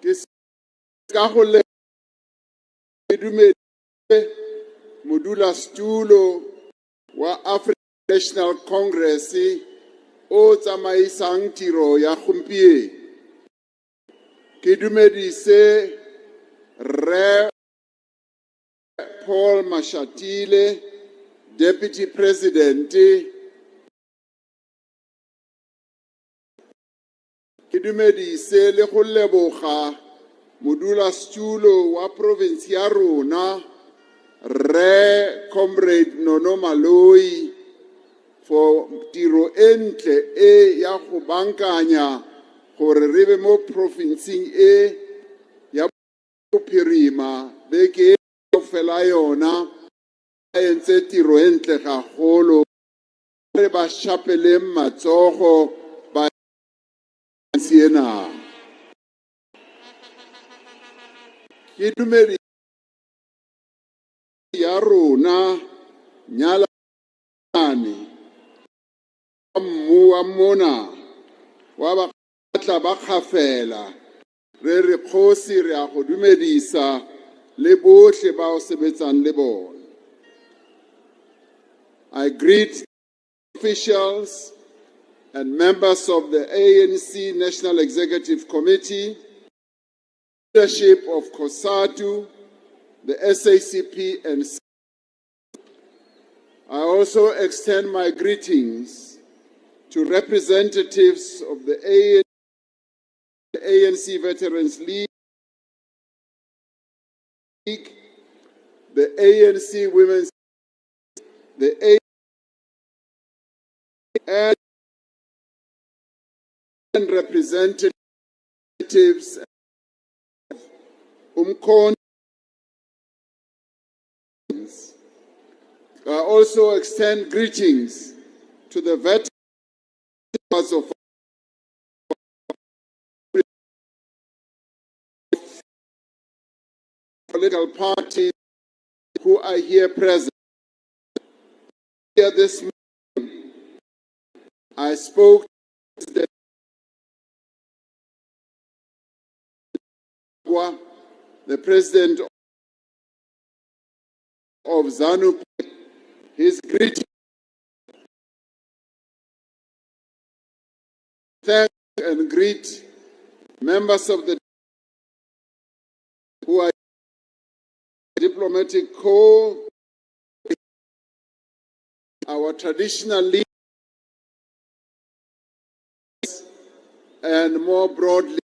Ke ka go le dumedise modulasetulo wa African National Congress o tsamaisang tiro ya gompieno. Ke dumedise Re Paul Mashatile, Deputy President. Ke dumedise le go leboga modulasetulo wa province ya rona Re Comrade Nono Maloi for tiro entle e ya go bankanya gore re be mo provinceng e ya bophirima beke fela yona a entse tiro entle gagolo re ba shapeleng matsogo ba siena. Ke dumedi ya rona nyalane mmu wa mona wa ba tla ba khafela re re kgosi re a go dumedisa le bohle ba o sebetsang le bona. I greet officials and members of the ANC National Executive Committee, leadership of COSATU, the SACP, and I also extend my greetings to representatives of the ANC Veterans League, the ANC Women's, the ANC, and representatives I also extend greetings to the veterans of political parties who are here present. Here this morning, I spoke to the president of ZANU, his greeting, thank and greet members of the who are diplomatic corps, our traditional leaders, and more broadly,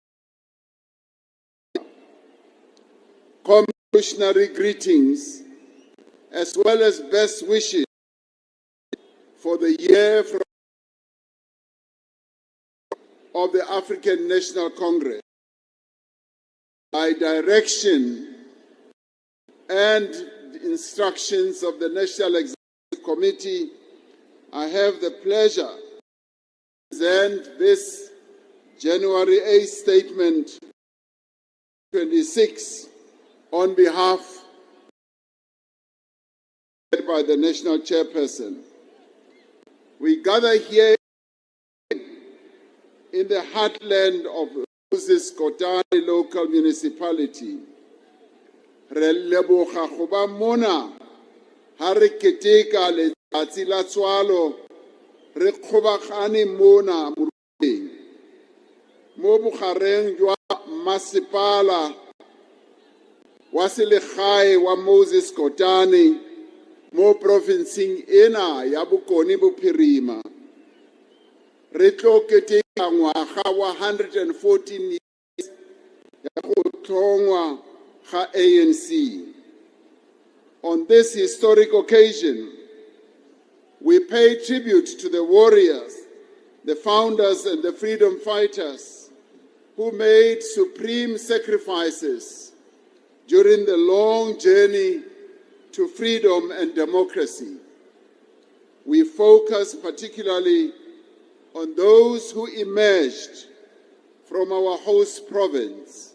commissionary greetings, as well as best wishes for the year of the African National Congress. By direction and instructions of the National Executive Committee, I have the pleasure to present this January 8th statement 26 on behalf by the National Chairperson. We gather here in the heartland of Moses Kotane local municipality. Re leboga go ba mona ha re keteka letsatsi la tswalo re kgobagane mona Moruleng mo bogareng jwa masepala wa selegae wa Moses Kotane mo provinceng ena ya Bokone Bophirima. Re tlo keteka ngwaga wa 114 years ya go tlhongwa ga ANC. On this historic occasion, we pay tribute to the warriors, the founders and the freedom fighters who made supreme sacrifices during the long journey to freedom and democracy. We focus particularly on those who emerged from our host province.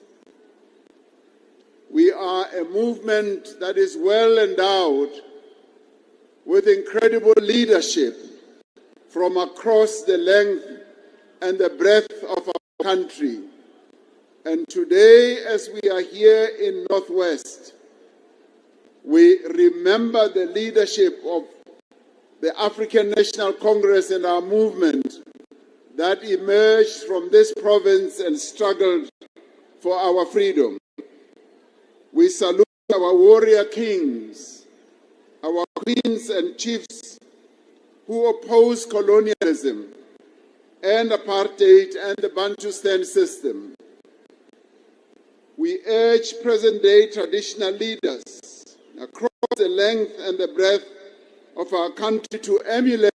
We are a movement that is well endowed with incredible leadership from across the length and the breadth of our country. And today, as we are here in Northwest, we remember the leadership of the African National Congress and our movement that emerged from this province and struggled for our freedom. We salute our warrior kings, our queens and chiefs who opposed colonialism and apartheid and the Bantustan system. We urge present-day traditional leaders across the length and the breadth of our country to emulate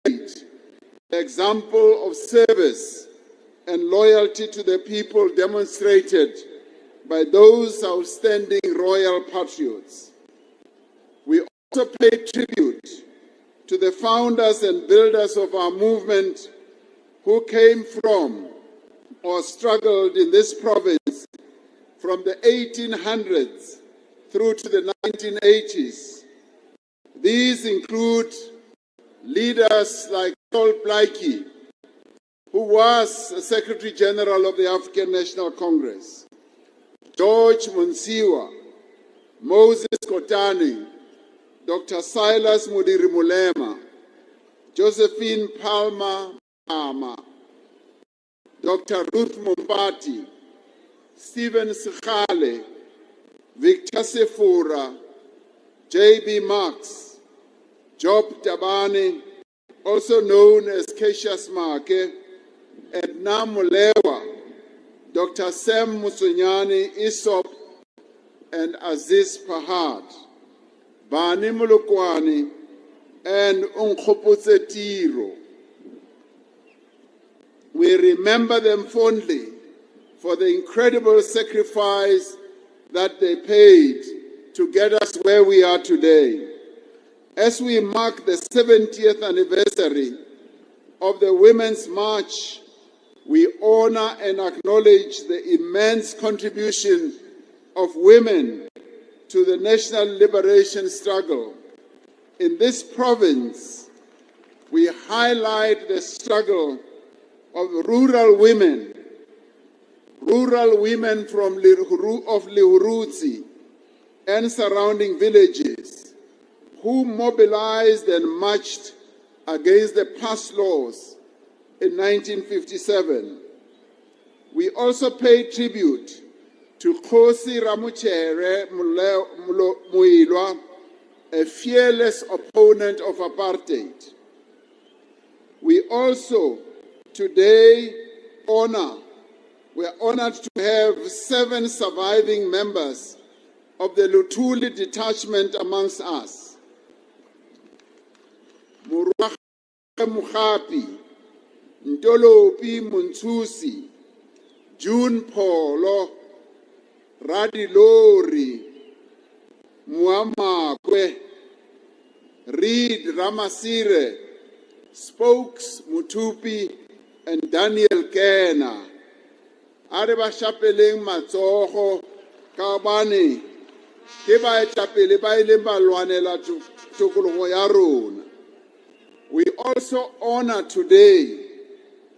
the example of service and loyalty to the people demonstrated by those outstanding royal patriots. We also pay tribute to the founders and builders of our movement who came from or struggled in this province from the 1800s through to the 1980s. These include leaders like Paul Blaikie, who was Secretary General of the African National Congress, George Monsiwa, Moses Kotane, Dr. Silas Mudiri Mulema, Josephine Palmer Ama, Dr. Ruth Mompati, Stephen Sikhale, Victor Sefura, J.B. Marx, Job Tabane, also known as Cassius Make, Edna Molewa, Dr. Sam Musunyani Isop, and Aziz Pahad, Bani Mulukwani, and Unkgopotse Tiro. We remember them fondly for the incredible sacrifice that they paid to get us where we are today. As we mark the 70th anniversary of the Women's March, we honor and acknowledge the immense contribution of women to the national liberation struggle. In this province, we highlight the struggle of rural women from Lihurutsi and surrounding villages who mobilized and marched against the past laws in 1957. We also pay tribute to Kgosi Ramuchere Muilwa, a fearless opponent of apartheid. We also today we're honored to have 7 surviving members of the Luthuli detachment amongst us. Moruleng Mukhapi, Ntolopi Muntsusi, June Polo, Radi Lori, Muamakwe, Reed Ramasire, Spokes Mutupi, and Daniel Kena. Areba Chapeleng Matsoho, Kabani, Kiba Chapele Bailimba Luanela Tukuluhoyarun. We also honor today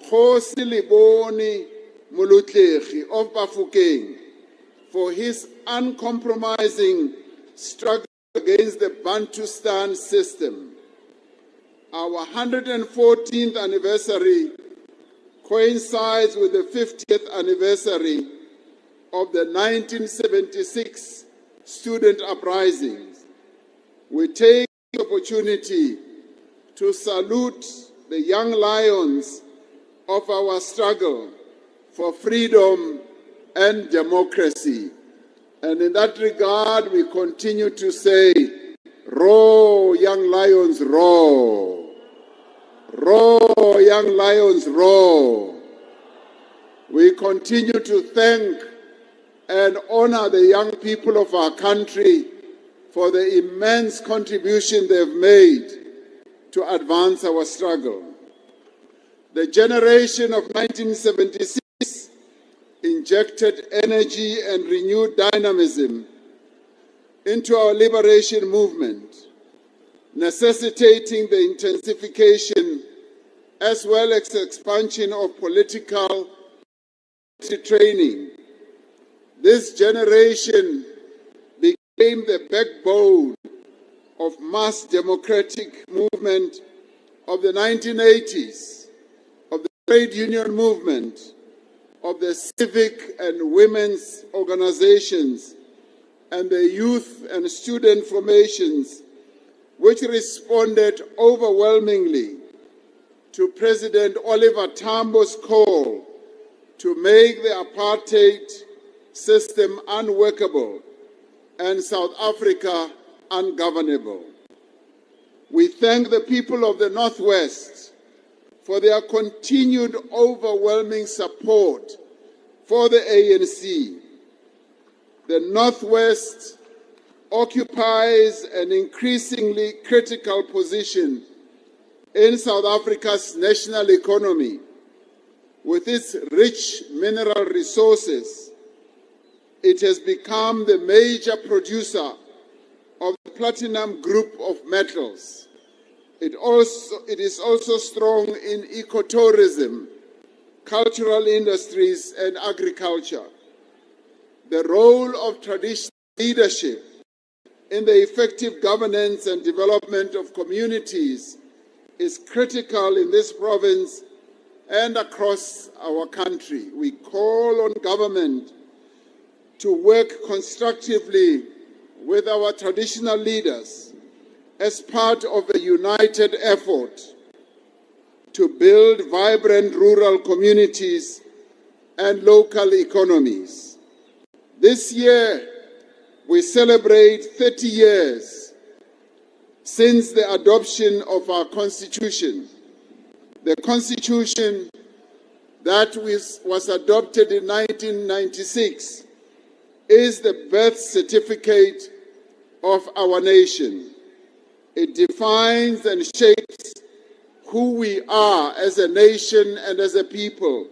Kgosi Liboni Molutlehi of Bafokeng for his uncompromising struggle against the Bantustan system. Our 114th anniversary coincides with the 50th anniversary of the 1976 student uprisings. We take the opportunity to salute the young lions of our struggle for freedom and democracy. And in that regard, we continue to say, roar, young lions, roar. Roar, young lions, roar. We continue to thank and honor the young people of our country for the immense contribution they've made to advance our struggle. The generation of 1976 injected energy and renewed dynamism into our liberation movement, necessitating the intensification as well as expansion of political training, This generation became the backbone of mass democratic movement of the 1980s, of the trade union movement, of the civic and women's organizations, and the youth and student formations, which responded overwhelmingly to President Oliver Tambo's call to make the apartheid system unworkable and South Africa ungovernable. We thank the people of the Northwest for their continued overwhelming support for the ANC. The Northwest occupies an increasingly critical position in South Africa's national economy. With its rich mineral resources, it has become the major producer of the platinum group of metals. It is also strong in ecotourism, cultural industries, and agriculture. The role of traditional leadership in the effective governance and development of communities is critical in this province and across our country. We call on government to work constructively with our traditional leaders as part of a united effort to build vibrant rural communities and local economies. This year, we celebrate 30 years since the adoption of our Constitution. The Constitution that was adopted in 1996 is the birth certificate of our nation. It defines and shapes who we are as a nation and as a people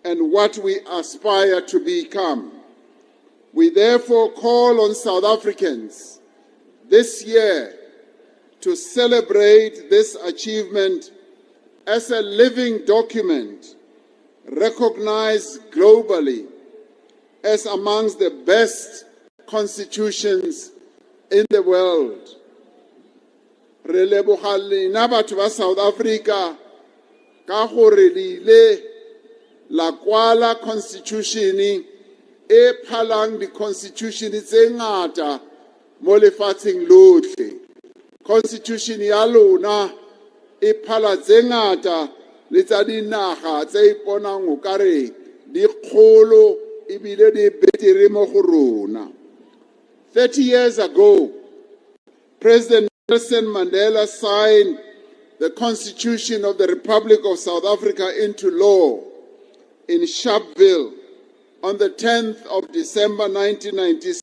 and what we aspire to become. We therefore call on South Africans this year to celebrate this achievement as a living document recognized globally as amongst the best constitutions in the world. Re leboga lena batho ba South Africa ka gore le ile la kwala constitution e phalang di-constitution tse ngata mo lefatsheng lotlhe. Constitution ya lona e phala tse ngata le tsa dinaga tse iponang o kare di kgolo ebile di betere mo go rona. 30 years ago, President Nelson Mandela signed the Constitution of the Republic of South Africa into law in Sharpeville on the 10th of December 1996.